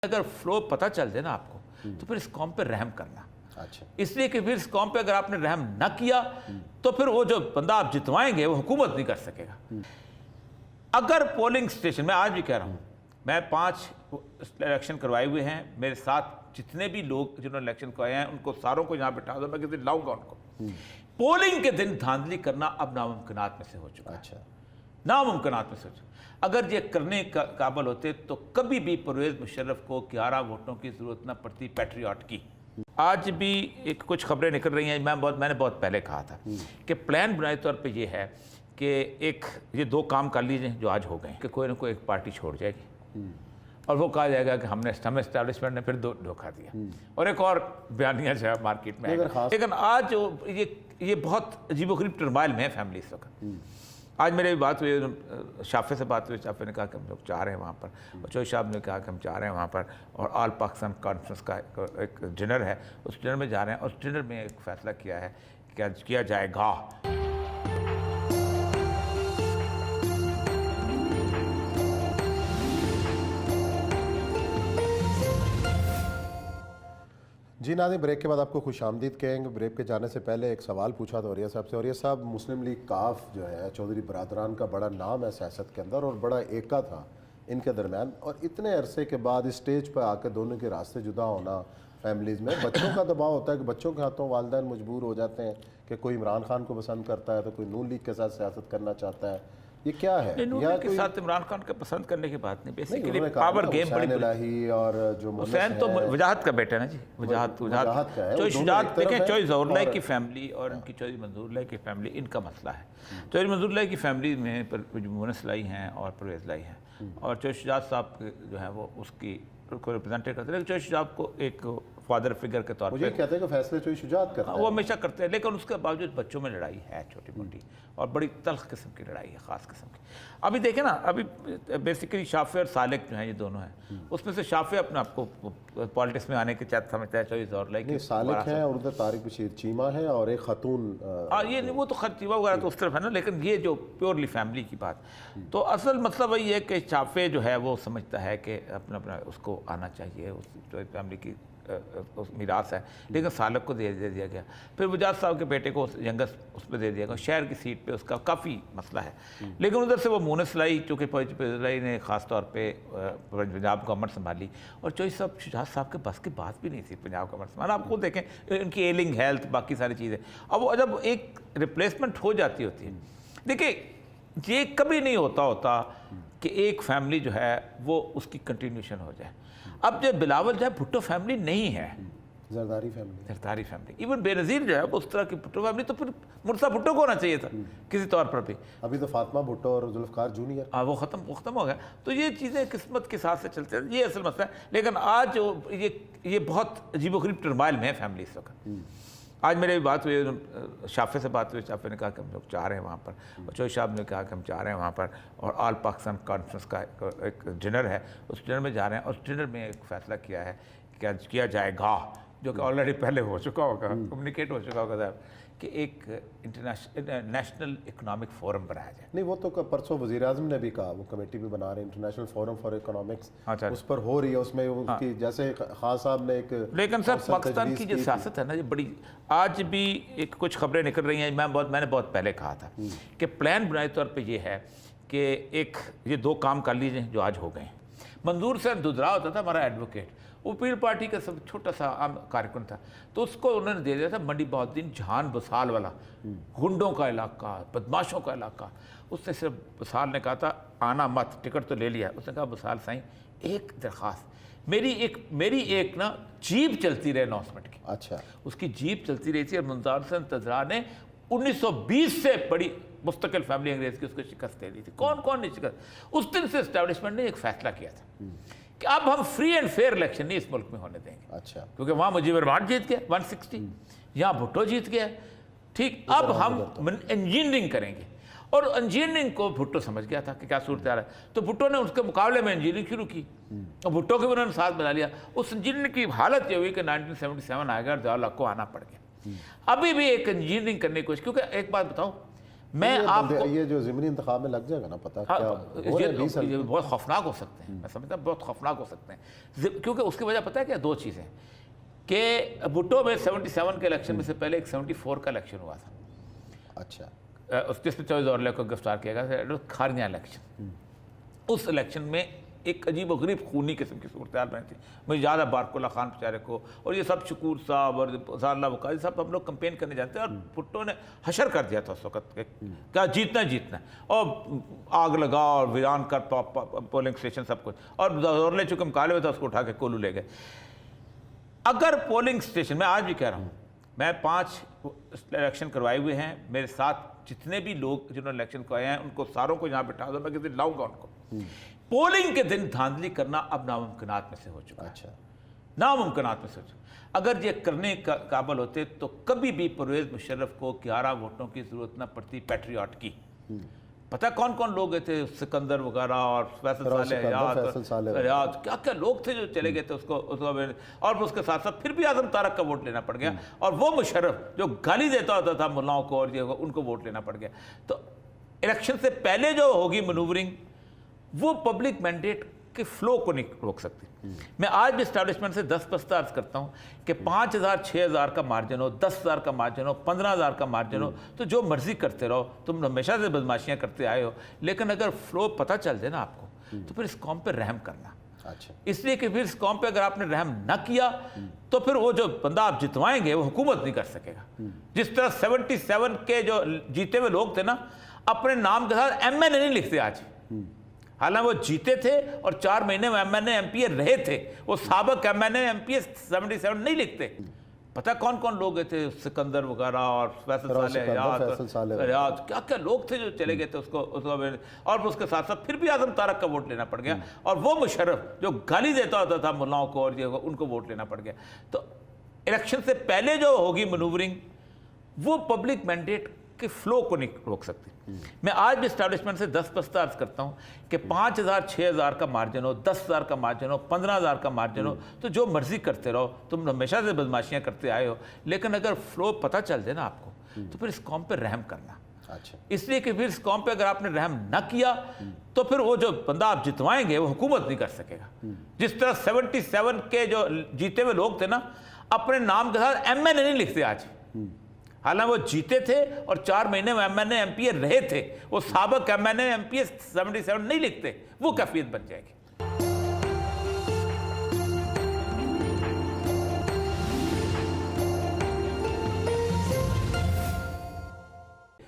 اگر فلو پتہ چل جائے نا آپ کو تو پھر اس قوم پہ رحم کرنا. اچھا اس لیے کہ پھر اس قوم پہ اگر آپ نے رحم نہ کیا تو پھر وہ جو بندہ آپ جتوائیں گے وہ حکومت نہیں کر سکے گا. اگر پولنگ سٹیشن، میں آج بھی کہہ رہا ہوں، میں 5 الیکشن کروائے ہوئے ہیں، میرے ساتھ جتنے بھی لوگ جنہوں نے الیکشن کروائے ہیں ان کو ساروں کو یہاں بٹھا دو، میں کسی دن لاؤں گا ان کو. پولنگ کے دن دھاندلی کرنا اب ناممکنات میں سے ہو چکا ہے. اچھا ناممکنات میں سے ہو چکا. اگر یہ کرنے کا قابل ہوتے تو کبھی بھی پرویز مشرف کو 11 ووٹوں کی ضرورت نہ پڑتی پیٹریاٹ کی. آج بھی کچھ خبریں نکل رہی ہیں، میں نے بہت پہلے کہا تھا کہ پلان بنائے طور پہ یہ ہے کہ یہ 2 کام کر لیجئے جو آج ہو گئے کہ کوئی نہ کوئی ایک پارٹی چھوڑ جائے گی اور وہ کہا جائے گا کہ ہمیں اسٹیبلشمنٹ نے پھر دھوکہ دیا، اور ایک اور بیانیہ جو ہے مارکیٹ میں آئے گا. لیکن آج یہ بہت عجیب و غریب ٹرمائل میں ہے فیملی اس وقت. آج میرے بات ہوئی، شافع سے بات ہوئی، شافع نے کہا کہ ہم لوگ چاہ رہے ہیں وہاں پر، اور چوہی صاحب نے کہا کہ ہم چاہ رہے ہیں وہاں پر، اور آل پاکستان کانفرنس کا ایک ڈنر ہے، اس ڈنر میں جا رہے ہیں، اور اس ڈنر میں ایک فیصلہ کیا ہے کہ کیا جائے گا. جی ناظرین، بریک کے بعد آپ کو خوش آمدید کہیں گے. بریک کے جانے سے پہلے ایک سوال پوچھا تھا اوریہ صاحب سے. اوریہ صاحب، مسلم لیگ کاف جو ہے چودھری برادران کا بڑا نام ہے سیاست کے اندر، اور بڑا ایکا تھا ان کے درمیان، اور اتنے عرصے کے بعد اسٹیج پہ آ کے دونوں کے راستے جدا ہونا، فیملیز میں بچوں کا دباؤ ہوتا ہے کہ بچوں کے ہاتھوں والدین مجبور ہو جاتے ہیں کہ کوئی عمران خان کو پسند کرتا ہے تو کوئی نون لیگ کے ساتھ سیاست کرنا چاہتا ہے. یہ کیا ہے؟ نون لیگ کے ساتھ عمران خان کے پسند کرنے کی بات نہیں، بیسیکلی پاور گیم بڑی الہی اور جو حسین تو وجاہت کا بیٹا ہے نا جی، وجاہت چوہی شجاعت دیکھیں، چوہی ظہور اللہ کی فیملی اور ان کی چوہی منظور اللہ کی فیملی، ان کا مسئلہ ہے. چوہی منظور اللہ کی فیملی میں مونس لائی ہیں اور پرویز لائی ہیں، اور چوہی شجاعت صاحب جو ہے وہ اس کی کو ریپرزینٹ کرتے ہیں، لیکن چوہی شجاعت کو ایک فادر فگر کے طور پہ مجھے کہتے ہیں کہ فیصلے چوہی شجاعت کرتے ہیں، وہ ہمیشہ کرتے ہیں، لیکن اس کے باوجود بچوں میں لڑائی ہے چھوٹی موٹی، اور بڑی تلخ قسم کی لڑائی ہے، خاص قسم کی. ابھی دیکھیں نا، ابھی بیسیکلی شافع اور سالک جو ہیں یہ دونوں ہیں، اس میں سے شافع اپنے آپ کو پالیٹکس میں آنے کے چاہت سمجھتا ہے، چوہی ظہور اللہ کی سالک ہیں، اور ادھر طارق بشیر چیمہ ہے، اور ایک خاتون یہ وہ تو خطیبہ وغیرہ تو اس طرف ہے نا، لیکن یہ جو پیورلی فیملی کی بات، تو اصل مطلب وہی ہے کہ شافع جو ہے وہ سمجھتا ہے کہ اپنا اس کو آنا چاہیے، اس جو فیملی کی میراث ہے، لیکن سالک کو دے دیا گیا. پھر وجاہت صاحب کے بیٹے کو ینگسٹ اس پہ دے دیا گیا، شہر کی سیٹ پہ اس کا کافی مسئلہ ہے. لیکن ادھر سے وہ مونس لائی، چونکہ پرویز نے خاص طور پہ پنجاب گورنمنٹ سنبھالی، اور چوہی صاحب شجاعت صاحب کے بس کی بات بھی نہیں تھی پنجاب گورنمنٹ سنبھالنا. آپ خود دیکھیں ان کی ایلنگ ہیلتھ، باقی ساری چیزیں. اب وہ جب ایک ریپلیسمنٹ ہو جاتی ہوتی ہے، دیکھیں یہ کبھی نہیں ہوتا کہ ایک فیملی جو ہے وہ اس کی کنٹینیوشن ہو جائے. اب جو بلاول جو ہے بھٹو فیملی نہیں ہے، زرداری فیملی، ایون بے نظیر جو ہے وہ اس طرح کی بھٹو فیملی، تو پھر مرزا بھٹو کو ہونا چاہیے تھا کسی طور پر بھی. ابھی تو فاطمہ بھٹو اور ذوالفقار جونیئر وہ ختم ہو گیا. تو یہ چیزیں قسمت کے ساتھ سے چلتے ہیں، یہ اصل مسئلہ ہے. لیکن آج یہ بہت عجیب و غریب ٹرمائل میں ہے فیملی اس وقت. آج میرے بات ہوئی، شافع سے بات ہوئی، شافع نے کہا کہ ہم لوگ چاہ رہے ہیں وہاں پر، اور چوہی صاحب نے کہا کہ ہم چاہ رہے ہیں وہاں پر، اور آل پاکستان کانفرنس کا ایک ڈنر ہے، اس ڈنر میں جا رہے ہیں، اور اس ڈنر میں ایک فیصلہ کیا ہے کہ کیا جائے گا، جو کہ آلریڈی پہلے ہو چکا ہوگا، کمیونیکیٹ ہو چکا ہوگا صاحب، کہ ایک نیشنل اکنامک فورم بنایا جائے. نہیں، وہ تو پرسوں وزیر اعظم نے بھی کہا، وہ کمیٹی بھی بنا رہے ہیں انٹرنیشنل فورم فار اکنامکس، اس پر ہو رہی ہے، اس میں کی جیسے خان صاحب نے ایک، لیکن سر پاکستان کی جو سیاست ہے نا یہ بڑی، آج بھی کچھ خبریں نکل رہی ہیں، میں نے بہت پہلے کہا تھا کہ پلان بنائے طور پہ یہ ہے کہ یہ 2 کام کر لیجئے جو آج ہو گئے. منظور سے دودرا ہوتا تھا ہمارا ایڈوکیٹ، وہ پیر پارٹی کا سب چھوٹا سا عام کارکن تھا، تو اس کو انہوں نے دے دیا تھا منڈی بہاؤالدین جہان بسال والا، گنڈوں کا علاقہ، بدماشوں کا علاقہ. اس نے صرف بسال نے کہا تھا آنا مت، ٹکٹ تو لے لیا. اس نے کہا بسال سائیں ایک درخواست، میری ایک نا جیپ چلتی رہے اناؤنسمنٹ کی. اچھا، اس کی جیپ چلتی رہی تھی، اور منظور حسین تزرا نے 1920 سے بڑی مستقل فیملی انگریز کی اس کو شکست دے دی تھی. کون نہیں شکست. اس دن سے اسٹیبلشمنٹ نے ایک فیصلہ کیا تھا کہ اب ہم فری اینڈ فیئر الیکشن نہیں اس ملک میں ہونے دیں گے. اچھا، کیونکہ وہاں مجیب الرحمان جیت گیا 160، یہاں بھٹو جیت گیا. ٹھیک، اب ہم انجینئرنگ کریں گے، اور انجینئرنگ کو بھٹو سمجھ گیا تھا کہ کیا صورتحال ہے، تو بھٹو نے اس کے مقابلے میں انجینئرنگ شروع کی، اور بھٹو کے بھی انہوں نے ساتھ بنا لیا. اس انجینئرنگ کی حالت یہ ہوئی کہ 1977 آئے گا اور ضیاء الحق کو آنا پڑ گیا. ابھی بھی ایک انجینئرنگ کرنے کی کوشش، کیونکہ ایک بات بتاؤں، میں آپ کو یہ جو ضمنی انتخاب میں لگ جائے گا نا پتہ کیا ہو رہا ہے 20 سال یہ بہت خوفناک ہو سکتے ہیں، میں سمجھتا ہوں بہت خوفناک ہو سکتے ہیں، کیونکہ اس کی وجہ پتہ ہے کیا؟ دو چیزیں کہ بھٹو میں 77 کے الیکشن میں سے پہلے ایک 74 کا الیکشن ہوا تھا، اچھا جس میں چوہدری دورلے کو گرفتار کیا گیا، کھاریاں الیکشن۔ اس الیکشن میں ایک عجیب و غریب خونی قسم کی صورتحال بنی تھی، مجھے یاد ہے بارک اللہ خان بیچارے کو، اور یہ سب شکور صاحب اور ظاہر اللہ وقاصی صاحب، ہم لوگ کمپین کرنے جاتے ہیں، اور بھٹو نے حشر کر دیا تھا اس وقت کہ کیا جیتنا جیتنا ہے، اور آگ لگا اور ویران کر پولنگ اسٹیشن سب کچھ، اور دورلے چونکہ مقابلے میں تھا اس کو اٹھا کے کولو لے گئے۔ اگر پولنگ اسٹیشن، میں آج بھی کہہ رہا ہوں، میں 5 الیکشن کروائے ہوئے ہیں، میرے ساتھ جتنے بھی لوگ جنہوں نے الیکشن کروائے ہیں ان کو ساروں کو یہاں بٹھا دو، میں کسی دن لاؤں گا ان کو۔ پولنگ کے دن دھاندلی کرنا اب ناممکنات میں سے ہو چکا ہے، اچھا ناممکنات میں سے ہو چکا۔ اگر یہ کرنے کا قابل ہوتے تو کبھی بھی پرویز مشرف کو 11 ووٹوں کی ضرورت نہ پڑتی پیٹریاٹ کی۔ پتہ کون کون لوگ تھے؟ سکندر وغیرہ اور فیصل صالح ریاض، کیا کیا لوگ تھے جو چلے گئے تھے اس کو، اور اس کے ساتھ ساتھ پھر بھی اعظم طارق کا ووٹ لینا پڑ گیا، اور وہ مشرف جو گالی دیتا ہوتا تھا ملاؤں کو اور ان کو ووٹ لینا پڑ گیا۔ تو الیکشن سے پہلے جو ہوگی منورنگ، وہ پبلک مینڈیٹ کے فلو کو نہیں روک سکتی۔ میں آج بھی اسٹیبلشمنٹ سے 10 بستہ عرض کرتا ہوں کہ 5,000 6,000 کا مارجن ہو، 10,000 کا مارجن ہو، 15,000 کا مارجن ہو، تو جو مرضی کرتے رہو، تم ہمیشہ سے بدماشیاں کرتے آئے ہو، لیکن اگر فلو پتہ چل جائے نا آپ کو تو پھر اس قوم پہ رحم کرنا۔ اچھا اس لیے کہ پھر اس قوم پہ اگر آپ نے رحم نہ کیا تو پھر وہ جو بندہ آپ جتوائیں گے وہ حکومت نہیں کر سکے گا۔ جس طرح 77 کے جو جیتے ہوئے لوگ تھے نا، اپنے نام کے ساتھ ایم این اے نہیں لکھتے آج، حالانکہ وہ جیتے تھے اور 4 مہینے میں M N A M P A رہے تھے، وہ سابق M N A M P A 77 نہیں لکھتے۔ پتہ کون کون لوگ تھے؟ سکندر وغیرہ اور فیصل صالح ریاض، کیا کیا لوگ تھے جو چلے گئے تھے اس کو، اور اس کے ساتھ ساتھ پھر بھی اعظم طارق کا ووٹ لینا پڑ گیا، اور وہ مشرف جو گالی دیتا ہوتا تھا ملاؤں کو اور ان کو ووٹ لینا پڑ گیا۔ تو الیکشن سے پہلے جو ہوگی منورنگ، وہ پبلک مینڈیٹ کے فلو کو نہیں روک سکتی۔ میں آج بھی اسٹیبلشمنٹ سے 10 بستہ عرض کرتا ہوں کہ 5,000 6,000 کا مارجن ہو، 10,000 کا مارجن ہو، 15,000 کا مارجن ہو، تو جو مرضی کرتے رہو، تم ہمیشہ سے بدماشیاں کرتے آئے ہو، لیکن اگر فلو پتہ چل جائے نا آپ کو تو پھر اس قوم پہ رحم کرنا۔ اچھا اس لیے کہ پھر اس قوم پہ اگر آپ نے رحم نہ کیا تو پھر وہ جو بندہ آپ جتوائیں گے وہ حکومت نہیں کر سکے گا۔ جس طرح 77 کے جو جیتے ہوئے لوگ تھے نا، اپنے نام کے ساتھ ایم این اے نہیں لکھتے آج، حالانکہ وہ جیتے تھے اور 4 مہینے میں M N A M P A رہے تھے، وہ سابق M N A M P A 77 نہیں لکھتے، وہ کیفیت بن جائے گی،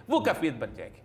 وہ کیفیت بن جائے گی۔